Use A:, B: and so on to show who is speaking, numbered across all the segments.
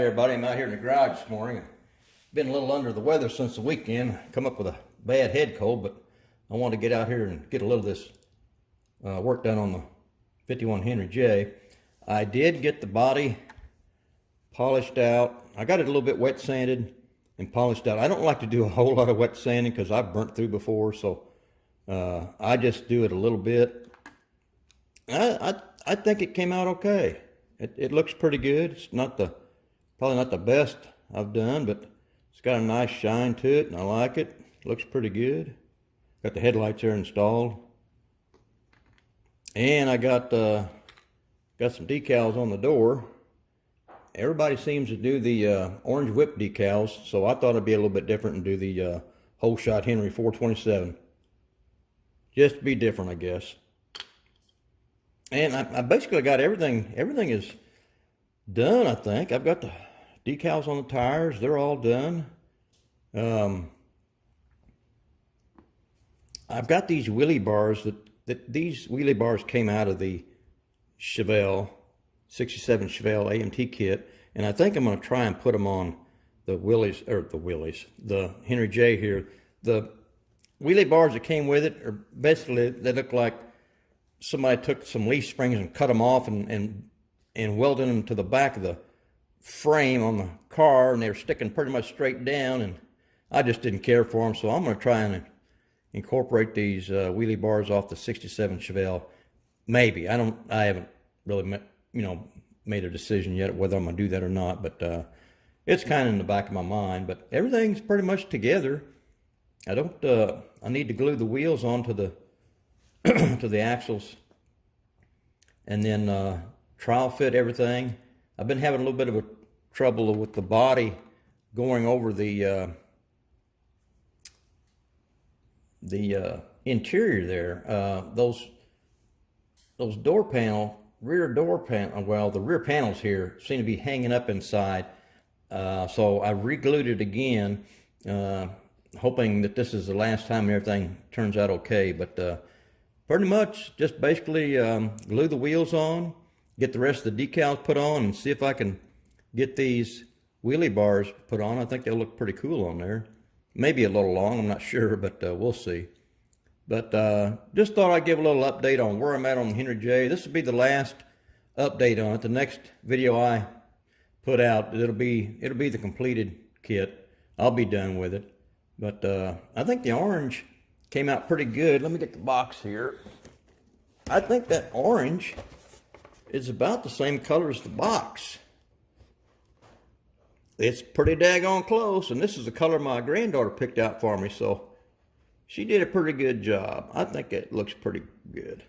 A: everybody. I'm out here in the garage this morning. Been a little under the weather since the weekend. Come up with a bad head cold, but I want to get out here and get a little of this work done on the 51 Henry J. I did get the body polished out. I got it a little bit wet sanded and polished out. I don't like to do a whole lot of wet sanding because I've burnt through before, so I just do it a little bit. I think it came out okay. It looks pretty good. It's probably not the best I've done, but it's got a nice shine to it, and I like it. Looks pretty good. Got the headlights there installed, and I got some decals on the door. Everybody seems to do the orange whip decals, so I thought it'd be a little bit different and do the whole shot Henry 427. Just to be different, I guess. And I basically got everything. Everything is done, I think. I've got the decals on the tires. They're all done. I've got these wheelie bars. These wheelie bars came out of the Chevelle, 67 Chevelle AMT kit. And I think I'm going to try and put them on the Henry J here. The wheelie bars that came with it are basically, they look like somebody took some leaf springs and cut them off and welded them to the back of the frame on the car, and they were sticking pretty much straight down, and I just didn't care for them, so I'm going to try and incorporate these wheelie bars off the 67 Chevelle. Maybe. I haven't really made a decision yet whether I'm going to do that or not, but it's kind of in the back of my mind. But everything's pretty much together. I need to glue the wheels onto the to the axles, and then trial fit everything. I've been having a little bit of a trouble with the body going over the interior there. Those door panel, rear door panel, well, the rear panels here seem to be hanging up inside. So I re-glued it again, hoping that this is the last time and everything turns out okay. But pretty much just basically glue the wheels on, get the rest of the decals put on, and see if I can get these wheelie bars put on. I think they'll look pretty cool on there. Maybe a little long, I'm not sure, but we'll see. But just thought I'd give a little update on where I'm at on the Henry J. This will be the last update on it. The next video I put out, it'll be the completed kit. I'll be done with it. But I think the orange came out pretty good. Let me get the box here. I think that orange is about the same color as the box. It's pretty daggone close, and this is the color my granddaughter picked out for me, so she did a pretty good job. I think it looks pretty good.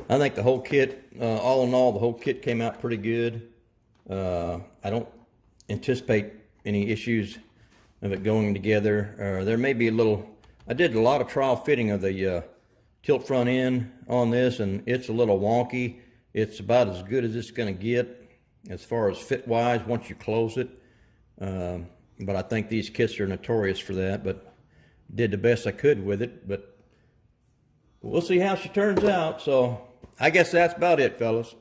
A: I think the whole kit, all in all, the whole kit came out pretty good. I don't anticipate any issues of it going together. There may be a little, I did a lot of trial fitting of the tilt front end on this, and it's a little wonky. It's about as good as it's going to get as far as fit wise once you close it. But I think these kits are notorious for that, but did the best I could with it. But we'll see how she turns out. So I guess that's about it, fellas.